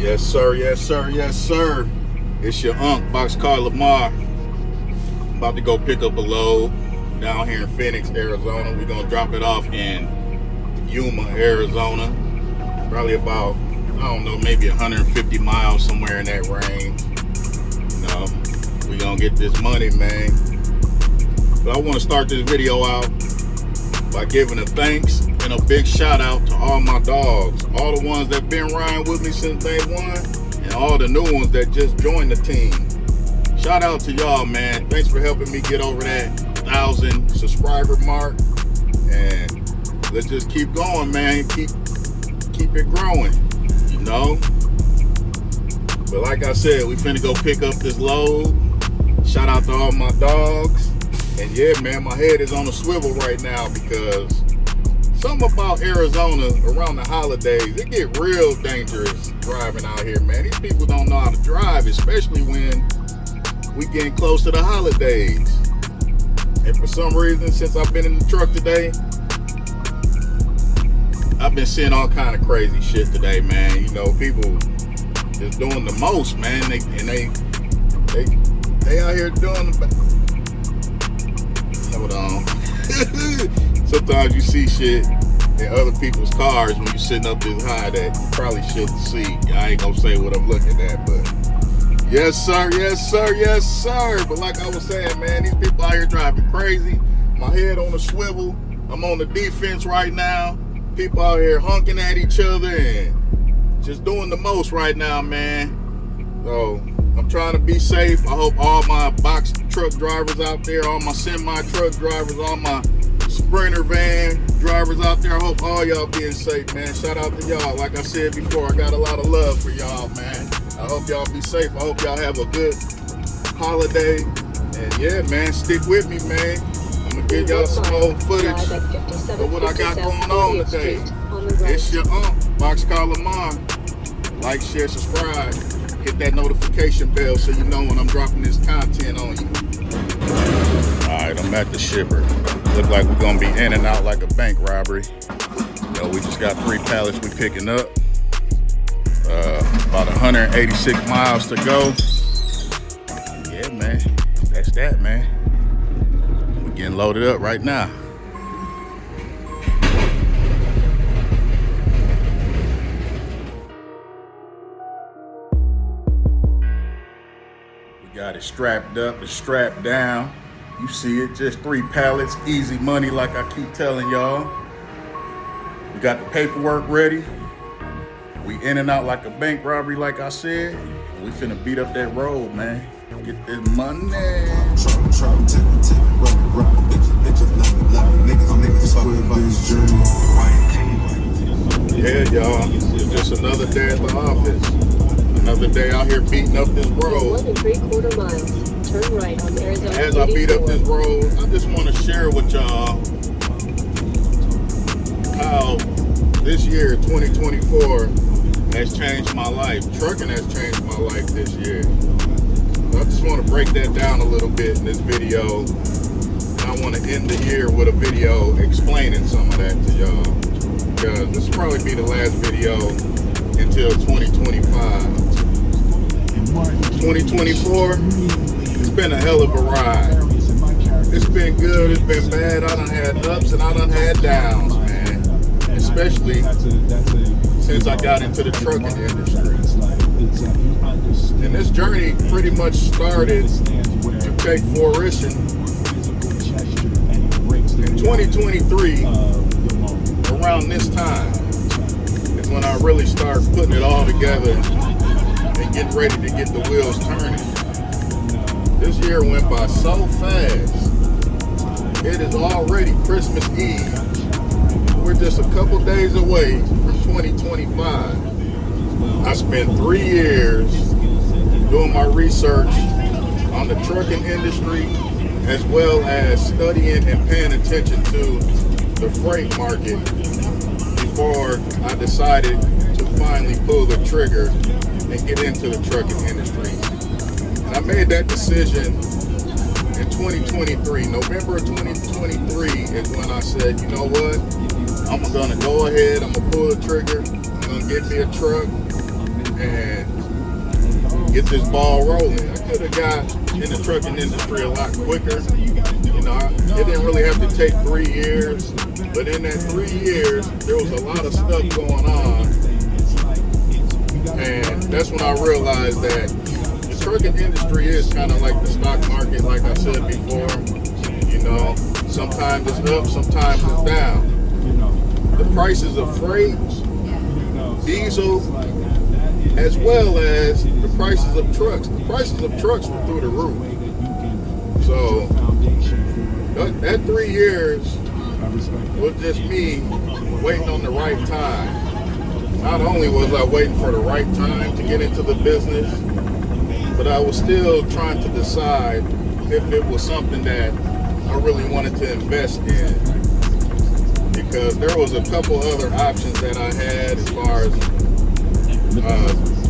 Yes, sir. Yes, sir. Yes, sir. It's your Boxcar Lamar. I'm about to go pick up a load down here in Phoenix, Arizona. We're going to drop it off in Yuma, Arizona. Probably about, I don't know, maybe 150 miles, somewhere in that range. You know, we're going to get this money, man. But I want to start this video out by giving a thanks and a big shout out to all my dogs, all the ones that been riding with me since day one, and all the new ones that just joined the team. Shout out to y'all, man. Thanks for helping me get over that 1,000 subscriber mark, and let's just keep going, man. Keep it growing, you know. But like I said, we finna go pick up this load. Shout out to all my dogs. And yeah, man, my head is on a swivel right now because something about Arizona around the holidays, it get real dangerous driving out here, man. These people don't know how to drive, especially when we getting close to the holidays. And for some reason, since I've been in the truck today, I've been seeing all kind of crazy shit today, man. You know, people just doing the most, man. They out here doing the... Hold on. Sometimes you see shit in other people's cars when you're sitting up this high that you probably shouldn't see. I ain't gonna say what I'm looking at, but yes sir, yes sir, yes sir. But like I was saying, man, these people out here driving crazy. My head on a swivel. I'm on the defense right now. People out here honking at each other and just doing the most right now, man. So I'm trying to be safe. I hope all my box truck drivers out there, all my semi truck drivers, all my Sprinter van drivers out there, I hope all y'all being safe, man. Shout out to y'all. Like I said before, I got a lot of love for y'all, man. I hope y'all be safe. I hope y'all have a good holiday. And yeah, man, stick with me, man. I'm gonna give y'all some old footage of what I got going on today. It's your Boxcar Lamar. Like, share, subscribe. Hit that notification bell so you know when I'm dropping this content on you. Alright, I'm at the shipper. Look like we're gonna be in and out like a bank robbery. Yo, we just got 3 pallets we picking up. About 186 miles to go. Yeah, man. That's that, man. We're getting loaded up right now. Got it strapped up and strapped down. You see it, just 3 pallets, easy money like I keep telling y'all. We got the paperwork ready. We in and out like a bank robbery like I said. We finna beat up that road, man. Get this money. Yeah, y'all, it's just another day at the office. Another day out here beating up this road. 1 3/4 miles. Turn right on Arizona. As I beat up this road, I just want to share with y'all how this year, 2024, has changed my life. Trucking has changed my life this year. So I just want to break that down a little bit in this video. And I want to end the year with a video explaining some of that to y'all. Because this will probably be the last video until 2025. 2024, it's been a hell of a ride. It's been good, it's been bad. I done had ups and I done had downs, man. Especially since I got into the trucking industry. And this journey pretty much started to take fruition in 2023, around this time. Is when I really start putting it all together and getting ready to get the wheels turning. This year went by so fast. It is already Christmas Eve. We're just a couple days away from 2025. I spent 3 years doing my research on the trucking industry, as well as studying and paying attention to the freight market before I decided to finally pull the trigger and get into the trucking industry. And I made that decision in 2023. November of 2023 is when I said, you know what? I'm gonna go ahead, I'm gonna pull the trigger, I'm gonna get me a truck, and get this ball rolling. I could have got in the trucking industry a lot quicker. You know, it didn't really have to take 3 years, but in that 3 years, there was a lot of stuff going on. And that's when I realized that the trucking industry is kind of like the stock market, like I said before. You know, sometimes it's up, sometimes it's down. The prices of freight, diesel, as well as the prices of trucks. The prices of trucks were through the roof. So that 3 years was just me waiting on the right time. Not only was I waiting for the right time to get into the business, but I was still trying to decide if it was something that I really wanted to invest in. Because there was a couple other options that I had as far as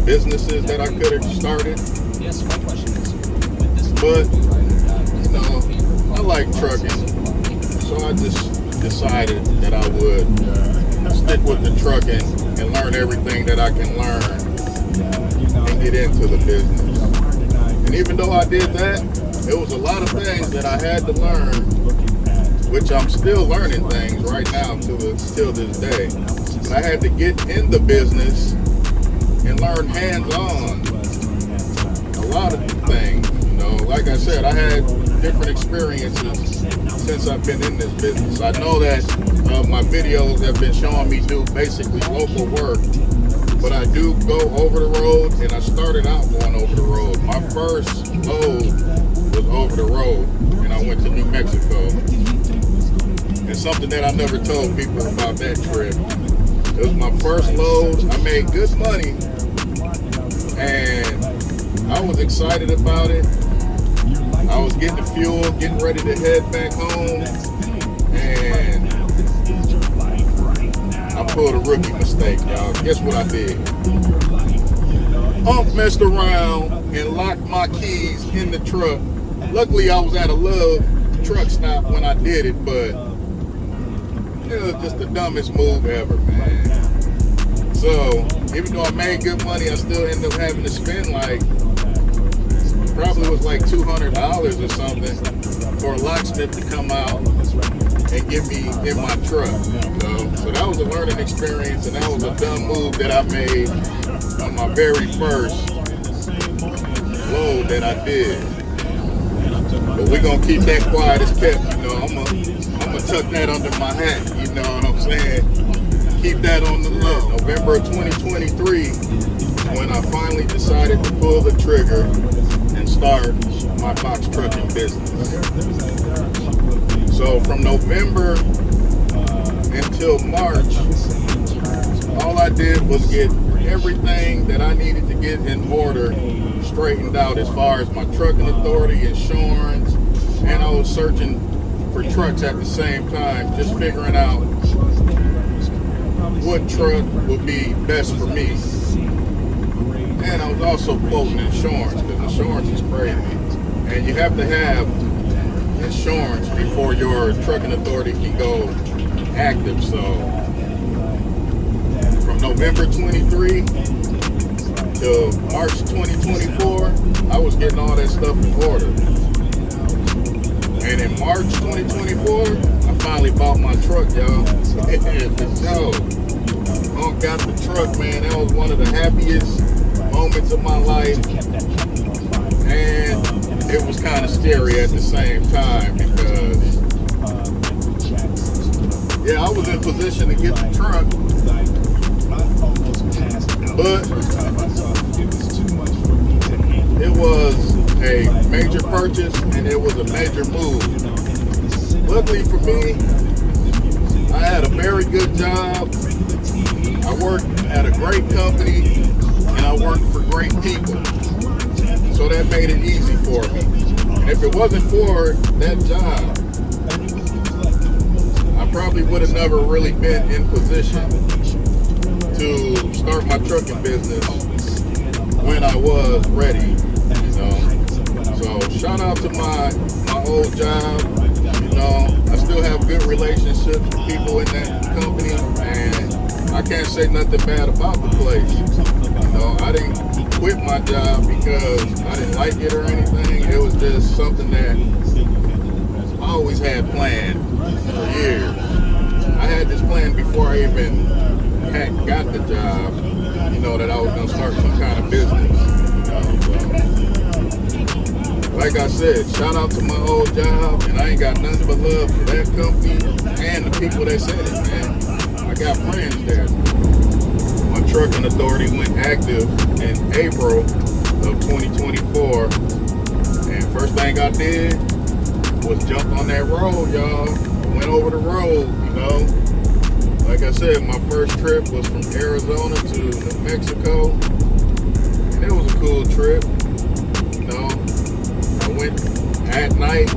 businesses that I could have started. But, you know, I like trucking. So I just decided that I would stick with the trucking and learn everything that I can learn and get into the business. And even though I did that, it was a lot of things that I had to learn, which I'm still learning things right now till this day. But I had to get in the business and learn hands-on a lot of things. You know, like I said, I had different experiences since I've been in this business. I know that my videos have been showing me do basically local work, but I do go over the road, and I started out going over the road. My first load was over the road, and I went to New Mexico. And something that I never told people about that trip, it was my first load. I made good money, and I was excited about it. I was getting the fuel, getting ready to head back home, and I pulled a rookie mistake, y'all. Guess what I did? Messed around and locked my keys in the truck. Luckily, I was at a Love truck stop when I did it, but it was just the dumbest move ever, man. So, even though I made good money, I still ended up having to spend probably was like $200 or something for a locksmith to come out and get me in my truck. So that was a learning experience, and that was a dumb move that I made on my very first load that I did. But we're gonna keep that quiet as kept, you know. I'm gonna tuck that under my hat, you know what I'm saying? Keep that on the low. November 2023, when I finally decided to pull the trigger and start my box trucking business. So from November until March, all I did was get everything that I needed to get in order straightened out as far as my trucking authority, insurance, and I was searching for trucks at the same time, just figuring out what truck would be best for me. And I was also quoting insurance, because insurance is crazy. And you have to have insurance before your trucking authority can go active. So from November 23 to March 2024, I was getting all that stuff in order. And in March 2024, I finally bought my truck, y'all. So, got the truck, man. That was one of the happiest moments of my life. And it was kind of scary at the same time because, yeah, I was in position to get the truck, but it was a major purchase and it was a major move. Luckily for me, I had a very good job. I worked at a great company and I worked for great people. So that made it easy for me. And if it wasn't for that job, I probably would have never really been in position to start my trucking business when I was ready, you know. So shout out to my old job. You know, I still have good relationships with people in that company, and I can't say nothing bad about the place. You know, I didn't quit my job because I didn't like it or anything. It was just something that I always had planned for years. I had this plan before I even got the job, that I was going to start some kind of business. So, like I said, shout out to my old job, and I ain't got nothing but love for that company and the people that said it, man. I got friends there. My trucking authority went active in April of 2024, and first thing I did was jump on that road, y'all. I went over the road, Like I said, my first trip was from Arizona to New Mexico, and it was a cool trip. I went at night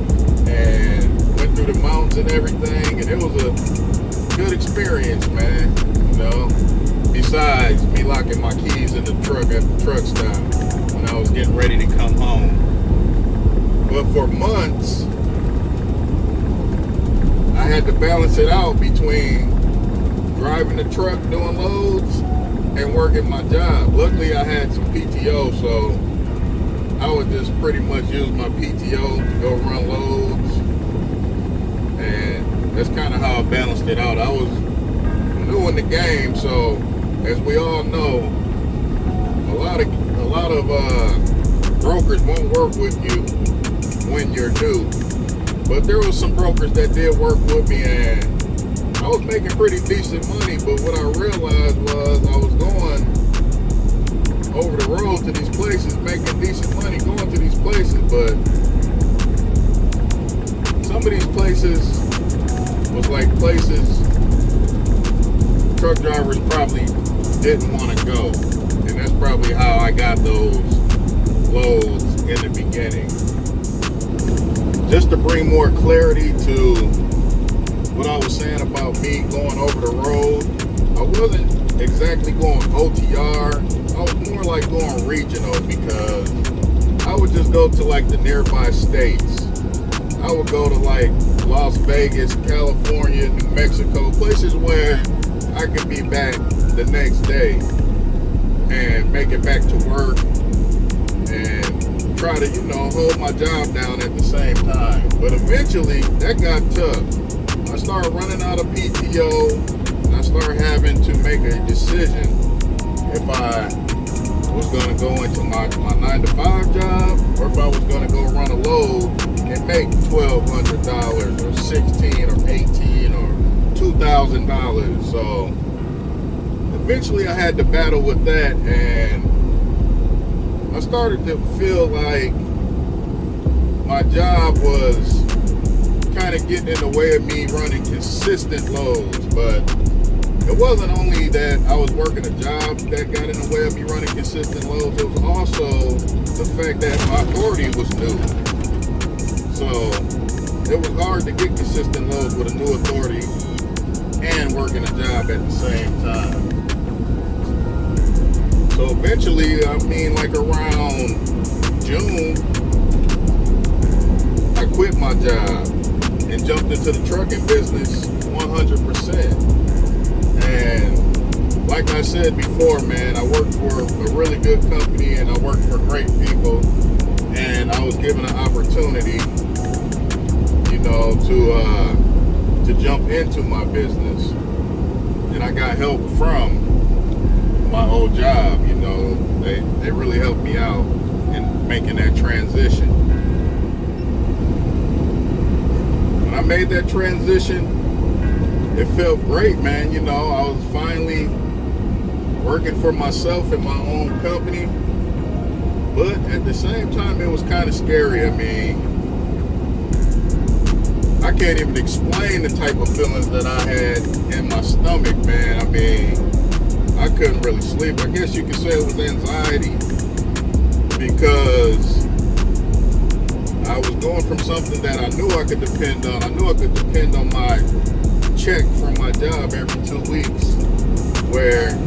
and went through the mountains and everything, and it was a good experience, man. Besides me locking my keys in the truck at the truck stop when I was getting ready to come home. But for months, I had to balance it out between driving the truck, doing loads, and working my job. Luckily, I had some PTO, so I would just pretty much use my PTO to go run loads, and that's kind of how I balanced it out. I was new in the game, so as we all know, a lot of brokers won't work with you when you're new. But there was some brokers that did work with me, and I was making pretty decent money. But what I realized was I was going over the road to these places, making decent money going to these places, but some of these places was like places truck drivers probably didn't want to go, and that's probably how I got those loads in the beginning. Just to bring more clarity to what I was saying about me going over the road, I wasn't exactly going OTR. I was more like going regional, because I would just go to like the nearby states. I would go to like Las Vegas, California, New Mexico, places where I could be back the next day and make it back to work and try to, hold my job down at the same time. But eventually, that got tough. I started running out of PTO, and I started having to make a decision if I was going to go into my 9-to-5 job, or if I was going to go run a load and make $1,200 or $1,600 or $1,800 or $2,000. So eventually I had to battle with that, and I started to feel like my job was kind of getting in the way of me running consistent loads. But it wasn't only that I was working a job that got in the way of me running consistent loads, it was also the fact that my authority was new. So it was hard to get consistent loads with a new authority and working a job at the same time. So eventually, like around June, I quit my job and jumped into the trucking business 100%. And like I said before, man, I worked for a really good company, and I worked for great people, and I was given an opportunity, to jump into my business, and I got help from my old job. They really helped me out in making that transition. When I made that transition, it felt great, man. I was finally working for myself in my own company, but at the same time, it was kind of scary. I can't even explain the type of feelings that I had in my stomach, man. I couldn't really sleep. I guess you could say it was anxiety, because I was going from something that I knew I could depend on. I knew I could depend on my check from my job every 2 weeks, where,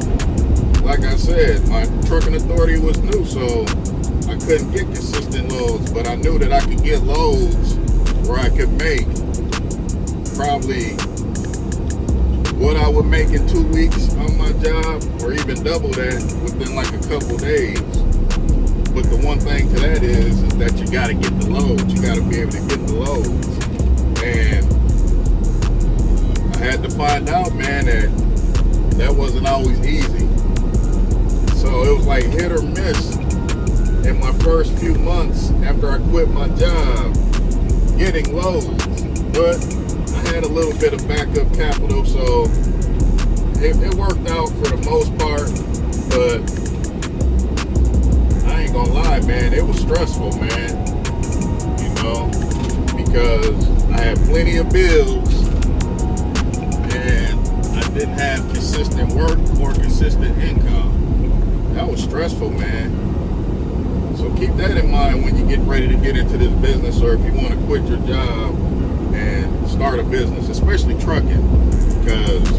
like I said, my trucking authority was new, so I couldn't get consistent loads, but I knew that I could get loads where I could make probably what I would make in 2 weeks on my job, or even double that within like a couple days. But the one thing to that is that you got to get the loads. You got to be able to get the loads. And I had to find out, man, that wasn't always easy. So it was like hit or miss in my first few months after I quit my job, getting loads. But I had a little bit of backup capital, so it worked out for the most part. But I ain't gonna lie, man, it was stressful, man. You know, because I had plenty of bills and I didn't have consistent work or consistent income. That was stressful, man. So keep that in mind when you get ready to get into this business, or if you want to quit your job and start a business, especially trucking, because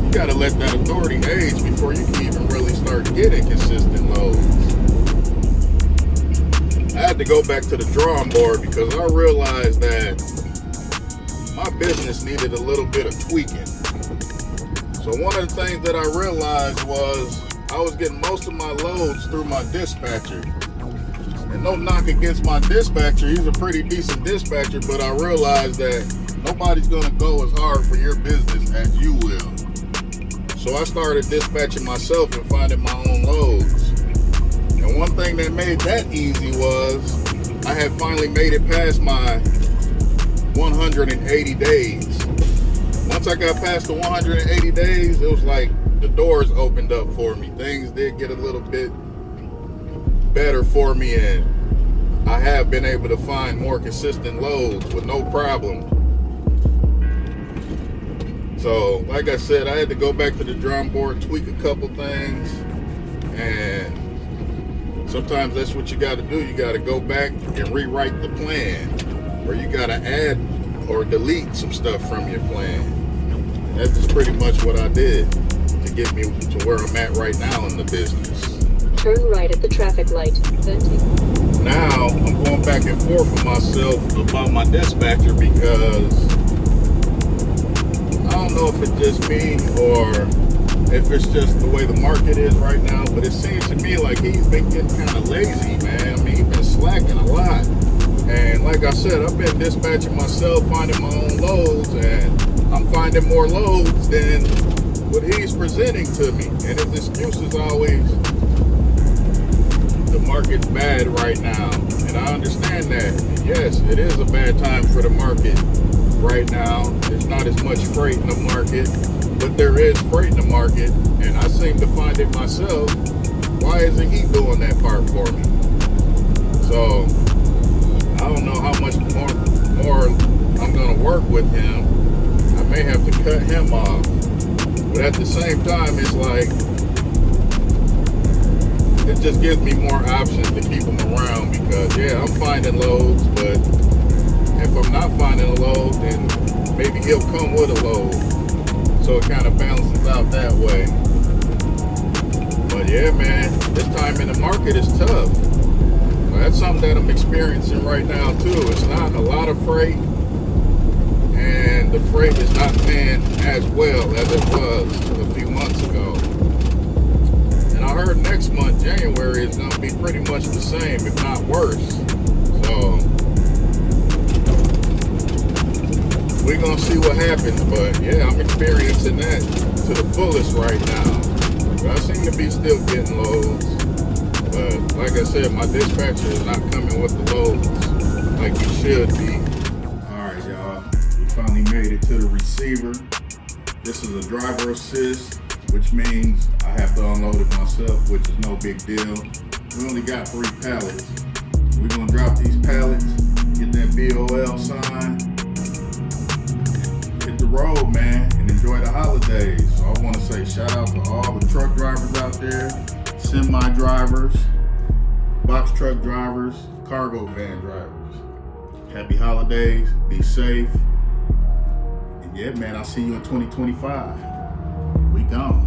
you got to let that authority age before you can even really start getting consistent loads. I had to go back to the drawing board because I realized that my business needed a little bit of tweaking. So one of the things that I realized was I was getting most of my loads through my dispatcher. And no knock against my dispatcher, he's a pretty decent dispatcher, but I realized that nobody's gonna go as hard for your business as you will. So I started dispatching myself and finding my own loads. And one thing that made that easy was I had finally made it past my 180 days. Once I got past the 180 days, it was like the doors opened up for me. Things did get a little bit better for me, and I have been able to find more consistent loads with no problem. So, like I said, I had to go back to the drawing board, tweak a couple things, and sometimes that's what you got to do. You got to go back and rewrite the plan, or you got to add or delete some stuff from your plan. That's just pretty much what I did to get me to where I'm at right now in the business. Turn right at the traffic light. Venting. Now I'm going back and forth with myself about my dispatcher because I don't know if it's just me or if it's just the way the market is right now, but it seems to me like he's been getting kind of lazy, man. I mean, he's been slacking a lot. And like I said, I've been dispatching myself, finding my own loads, and I'm finding more loads than what he's presenting to me. And his excuse is always, the market's bad right now. And I understand that. And yes, it is a bad time for the market right now. There's not as much freight in the market, but there is freight in the market. And I seem to find it myself. Why isn't he doing that part for me? So I don't know how much more I'm going to work with him. I may have to cut him off. But at the same time, it's like, it just gives me more options to keep him around because, yeah, I'm finding loads, but if I'm not finding a load, then maybe he'll come with a load. So it kind of balances out that way. But yeah, man, this time in the market is tough. That's something that I'm experiencing right now too. It's not a lot of freight, and the freight is not paying as well as it was a few months ago. And I heard next month, January, is going to be pretty much the same, if not worse. So we're going to see what happens. But yeah, I'm experiencing that to the fullest right now. I seem to be still getting loads. But like I said, my dispatcher is not coming with the loads like he should be. Alright, y'all. We finally made it to the receiver. This is a driver assist, which means I have to unload it myself, which is no big deal. We only got 3 pallets. We're going to drop these pallets, get that BOL sign, hit the road, man, and enjoy the holidays. So I want to say shout out to all the truck drivers out there, semi drivers, box truck drivers, cargo van drivers. Happy holidays, be safe, and yeah, man, I'll see you in 2025. We gone.